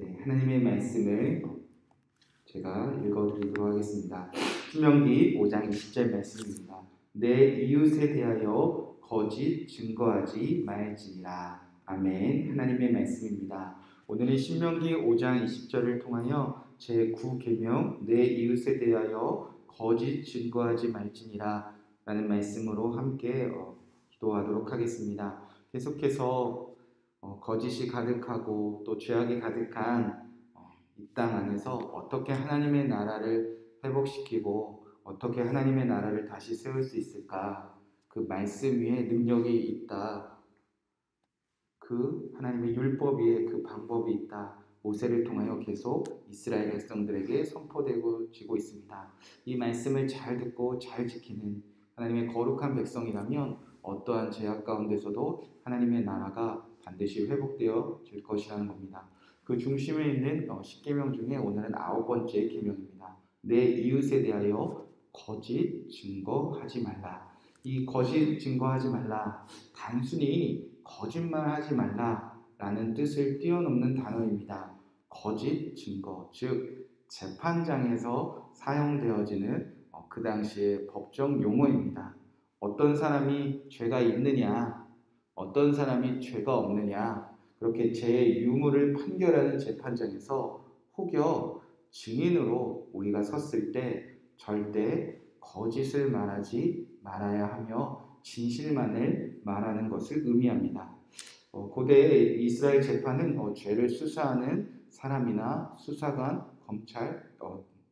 네, 하나님의 말씀을 제가 읽어드리도록 하겠습니다. 신명기 5장 20절 말씀입니다. 내 이웃에 대하여 거짓 증거하지 말지니라. 아멘. 하나님의 말씀입니다. 오늘은 신명기 5장 20절을 통하여 제9계명 내 이웃에 대하여 거짓 증거하지 말지니라 라는 말씀으로 함께 기도하도록 하겠습니다. 계속해서 거짓이 가득하고 또 죄악이 가득한 이 땅 안에서 어떻게 하나님의 나라를 회복시키고 어떻게 하나님의 나라를 다시 세울 수 있을까? 그 말씀 위에 능력이 있다. 그 하나님의 율법 위에 그 방법이 있다. 모세를 통하여 계속 이스라엘 백성들에게 선포되고 있습니다. 이 말씀을 잘 듣고 잘 지키는 하나님의 거룩한 백성이라면 어떠한 죄악 가운데서도 하나님의 나라가 반드시 회복되어질 것이라는 겁니다. 그 중심에 있는 10계명 중에 오늘은 9번째 계명입니다. 내 이웃에 대하여 거짓 증거하지 말라. 이 거짓 증거하지 말라, 단순히 거짓말하지 말라라는 뜻을 뛰어넘는 단어입니다. 거짓 증거, 즉 재판장에서 사용되어지는 그 당시의 법정 용어입니다. 어떤 사람이 죄가 있느냐, 어떤 사람이 죄가 없느냐, 그렇게 제 유무를 판결하는 재판장에서 혹여 증인으로 우리가 섰을 때 절대 거짓을 말하지 말아야 하며 진실만을 말하는 것을 의미합니다. 고대 이스라엘 재판은 죄를 수사하는 사람이나 수사관, 검찰,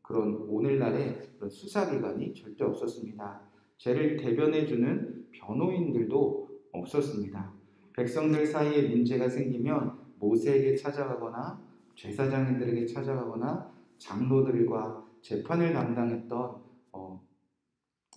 그런 오늘날의 그런 수사기관이 절대 없었습니다. 죄를 대변해주는 변호인들도 없었습니다. 백성들 사이에 문제가 생기면 모세에게 찾아가거나 제사장인들에게 찾아가거나 장로들과 재판을 담당했던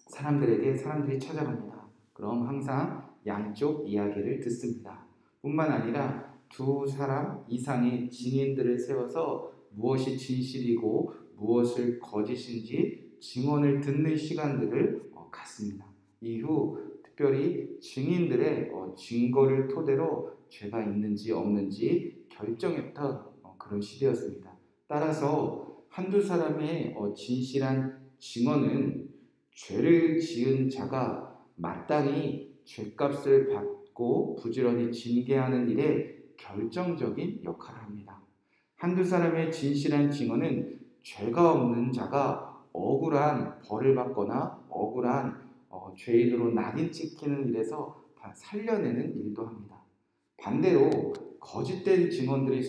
사람들이 찾아갑니다. 그럼 항상 양쪽 이야기를 듣습니다. 뿐만 아니라 두 사람 이상의 증인들을 세워서 무엇이 진실이고 무엇을 거짓인지 증언을 듣는 시간들을 갖습니다. 이후 특별히 증인들의 증거를 토대로 죄가 있는지 없는지 결정했던 그런 시대였습니다. 따라서 한두 사람의 진실한 증언은 죄를 지은 자가 마땅히 죄값을 받고 부지런히 징계하는 일에 결정적인 역할을 합니다. 한두 사람의 진실한 증언은 죄가 없는 자가 억울한 벌을 받거나 억울한 죄인으로 낙인 찍히는 일에서 다 살려내는 일도 합니다. 반대로 거짓된 증언들이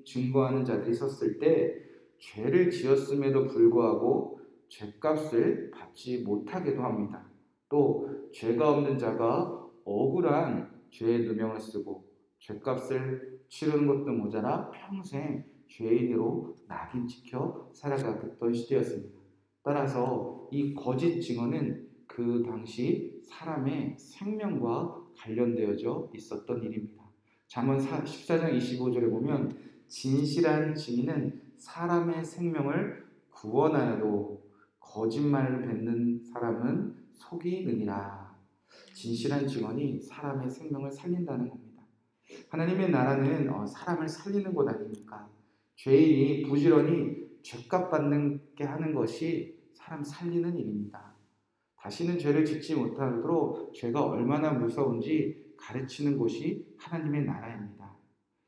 증거하는 자들이 섰을 때 죄를 지었음에도 불구하고 죄값을 받지 못하게도 합니다. 또 죄가 없는 자가 억울한 죄의 누명을 쓰고 죄값을 치르는 것도 모자라 평생 죄인으로 낙인 찍혀 살아가던 시대였습니다. 따라서 이 거짓 증언은 그 당시 사람의 생명과 관련되어져 있었던 일입니다. 잠언 14장 25절에 보면 진실한 증인은 사람의 생명을 구원하여도 거짓말을 뱉는 사람은 속이 느니라. 진실한 증언이 사람의 생명을 살린다는 겁니다. 하나님의 나라는 사람을 살리는 것 아닙니까? 죄인이 부지런히 죄값 받는 게 하는 것이 사람 살리는 일입니다. 다시는 죄를 짓지 못하도록 죄가 얼마나 무서운지 가르치는 곳이 하나님의 나라입니다.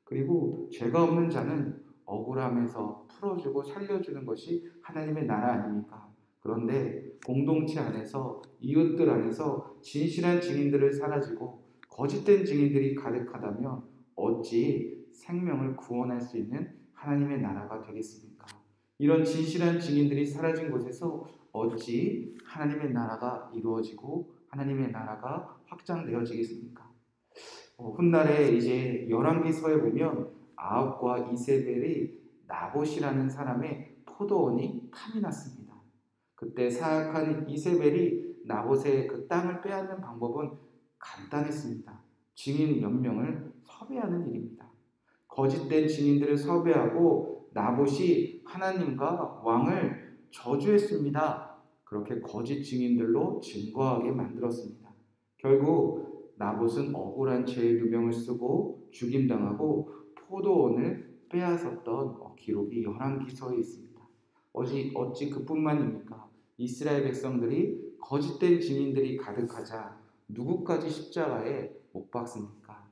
그리고 죄가 없는 자는 억울함에서 풀어주고 살려주는 것이 하나님의 나라 아닙니까? 그런데 공동체 안에서 이웃들 안에서 진실한 증인들을 사라지고 거짓된 증인들이 가득하다면 어찌 생명을 구원할 수 있는 하나님의 나라가 되겠습니까? 이런 진실한 증인들이 사라진 곳에서 어찌 하나님의 나라가 이루어지고 하나님의 나라가 확장되어지겠습니까? 훗날에 이제 열왕기서에 보면 아합과 이세벨이 나봇이라는 사람의 포도원이 탐이 났습니다. 그때 사악한 이세벨이 나봇의 그 땅을 빼앗는 방법은 간단했습니다. 증인 몇 명을 섭외하는 일입니다. 거짓된 증인들을 섭외하고 나봇이 하나님과 왕을 저주했습니다. 그렇게 거짓 증인들로 증거하게 만들었습니다. 결국 나봇은 억울한 죄의 누명을 쓰고 죽임당하고 포도원을 빼앗았던 기록이 열왕기서에 있습니다. 어찌 그뿐만입니까? 이스라엘 백성들이 거짓된 증인들이 가득하자 누구까지 십자가에 못 박습니까?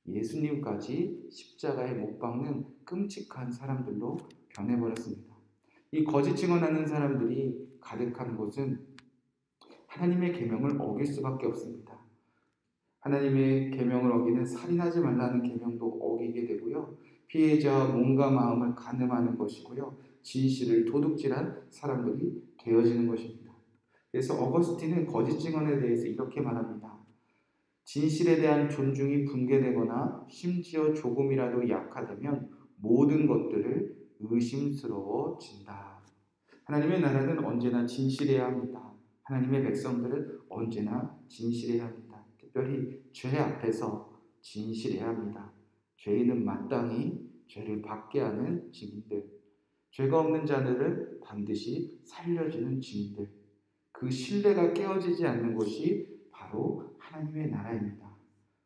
예수님까지 십자가에 못 박는 끔찍한 사람들로 변해버렸습니다. 이 거짓 증언하는 사람들이 가득한 곳은 하나님의 계명을 어길 수밖에 없습니다. 하나님의 계명을 어기는 살인하지 말라는 계명도 어기게 되고요. 피해자와 몸과 마음을 간음하는 것이고요. 진실을 도둑질한 사람들이 되어지는 것입니다. 그래서 어거스틴은 거짓 증언에 대해서 이렇게 말합니다. 진실에 대한 존중이 붕괴되거나 심지어 조금이라도 약화되면 모든 것들을 의심스러워진다. 하나님의 나라는 언제나 진실해야 합니다. 하나님의 백성들은 언제나 진실해야 합니다. 특별히 죄 앞에서 진실해야 합니다. 죄인은 마땅히 죄를 받게 하는 증인들, 죄가 없는 자들은 반드시 살려주는 증인들, 그 신뢰가 깨어지지 않는 것이 바로 하나님의 나라입니다.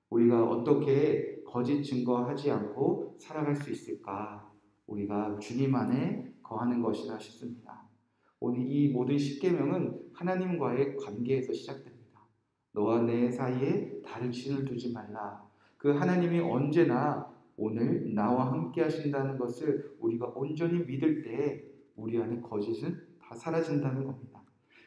우리가 어떻게 거짓 증거하지 않고 살아갈 수 있을까? 우리가 주님 안에 거하는 것이라 싶습니다. 오늘 이 모든 십계명은 하나님과의 관계에서 시작됩니다. 너와 내 사이에 다른 신을 두지 말라. 그 하나님이 언제나 오늘 나와 함께 하신다는 것을 우리가 온전히 믿을 때 우리 안에 거짓은 다 사라진다는 겁니다.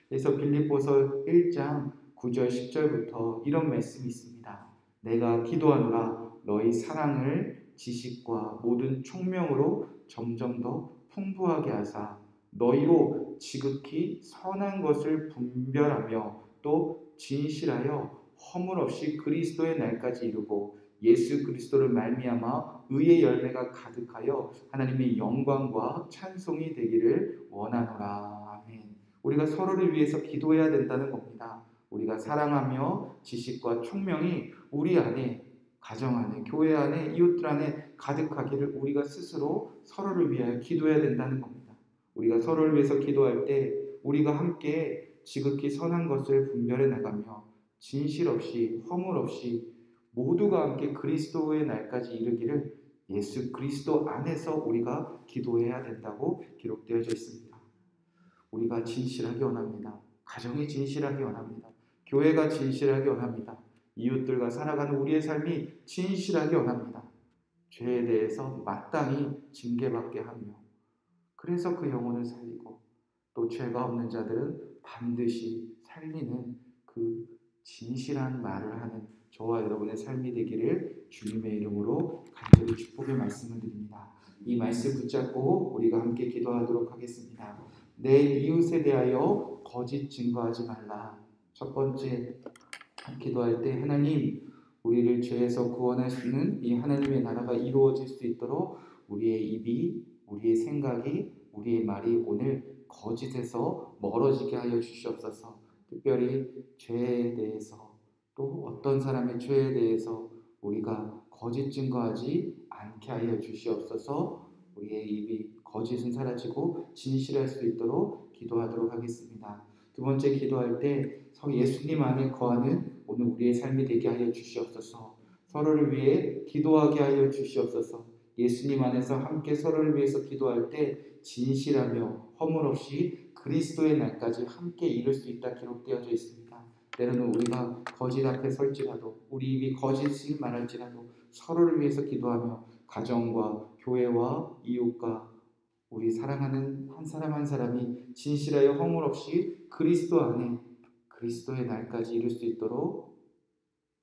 그래서 빌립보서 1장 9절 10절부터 이런 말씀이 있습니다. 내가 기도하노라 너희 사랑을 지식과 모든 총명으로 점점 더 풍부하게 하사 너희로 지극히 선한 것을 분별하며 또 진실하여 허물 없이 그리스도의 날까지 이루고 예수 그리스도를 말미암아 의의 열매가 가득하여 하나님의 영광과 찬송이 되기를 원하노라. 아멘. 우리가 서로를 위해서 기도해야 된다는 겁니다. 우리가 사랑하며 지식과 총명이 우리 안에, 가정 안에, 교회 안에, 이웃들 안에 가득하기를 우리가 스스로 서로를 위하여 기도해야 된다는 겁니다. 우리가 서로를 위해서 기도할 때 우리가 함께 지극히 선한 것을 분별해 나가며 진실 없이 허물 없이 모두가 함께 그리스도의 날까지 이르기를 예수 그리스도 안에서 우리가 기도해야 된다고 기록되어져 있습니다. 우리가 진실하게 원합니다. 가정이 진실하게 원합니다. 교회가 진실하게 원합니다. 이웃들과 살아가는 우리의 삶이 진실하게 원합니다. 죄에 대해서 마땅히 징계받게 하며 그래서 그 영혼을 살리고 또 죄가 없는 자들은 반드시 살리는 그 진실한 말을 하는 저와 여러분의 삶이 되기를 주님의 이름으로 간절히 축복의 말씀을 드립니다. 이 말씀 붙잡고 우리가 함께 기도하도록 하겠습니다. 내 이웃에 대하여 거짓 증거하지 말라. 첫 번째 기도할 때 하나님 우리를 죄에서 구원하시는 이 하나님의 나라가 이루어질 수 있도록 우리의 입이 우리의 생각이 우리의 말이 오늘 거짓에서 멀어지게 하여 주시옵소서. 특별히 죄에 대해서 또 어떤 사람의 죄에 대해서 우리가 거짓 증거하지 않게 하여 주시옵소서. 우리의 입이 거짓은 사라지고 진실할 수 있도록 기도하도록 하겠습니다. 두 번째 기도할 때 예수님 안에 거하는 오늘 우리의 삶이 되게 하여 주시옵소서. 서로를 위해 기도하게 하여 주시옵소서. 예수님 안에서 함께 서로를 위해서 기도할 때 진실하며 허물 없이 그리스도의 날까지 함께 이룰 수 있다 기록되어져 있습니다. 때로는 우리가 거짓 앞에 설지라도 우리 입이 거짓을 말할지라도 서로를 위해서 기도하며 가정과 교회와 이웃과 우리 사랑하는 한 사람 한 사람이 진실하여 허물 없이 그리스도 안에 그리스도의 날까지 이룰 수 있도록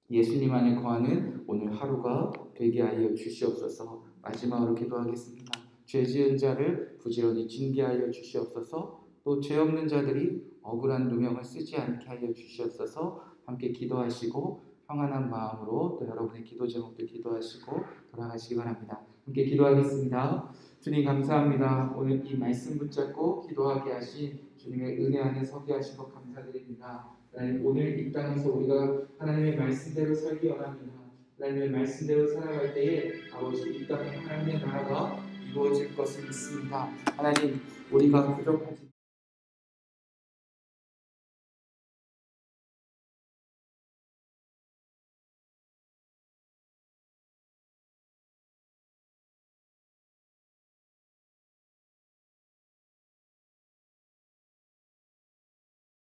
예수님 안에 거하는 오늘 하루가 되게 하여 주시옵소서. 마지막으로 기도하겠습니다. 죄 지은 자를 부지런히 징계하여 주시옵소서. 또 죄 없는 자들이 억울한 누명을 쓰지 않게 하여 주시옵소서. 함께 기도하시고 평안한 마음으로 또 여러분의 기도 제목들 기도하시고 돌아가시기 바랍니다. 함께 기도하겠습니다. 주님 감사합니다. 오늘 이 말씀 붙잡고 기도하게 하신 주님의 은혜 안에 서게 하신 것 감사드립니다. 하나님 오늘 이 땅에서 우리가 하나님의 말씀대로 살기 원합니다. 하나님의 말씀대로 살아갈 때에 아버지 이 땅에 하나님의 나라가 이루어질 것을 믿습니다. 하나님 우리가 부족하지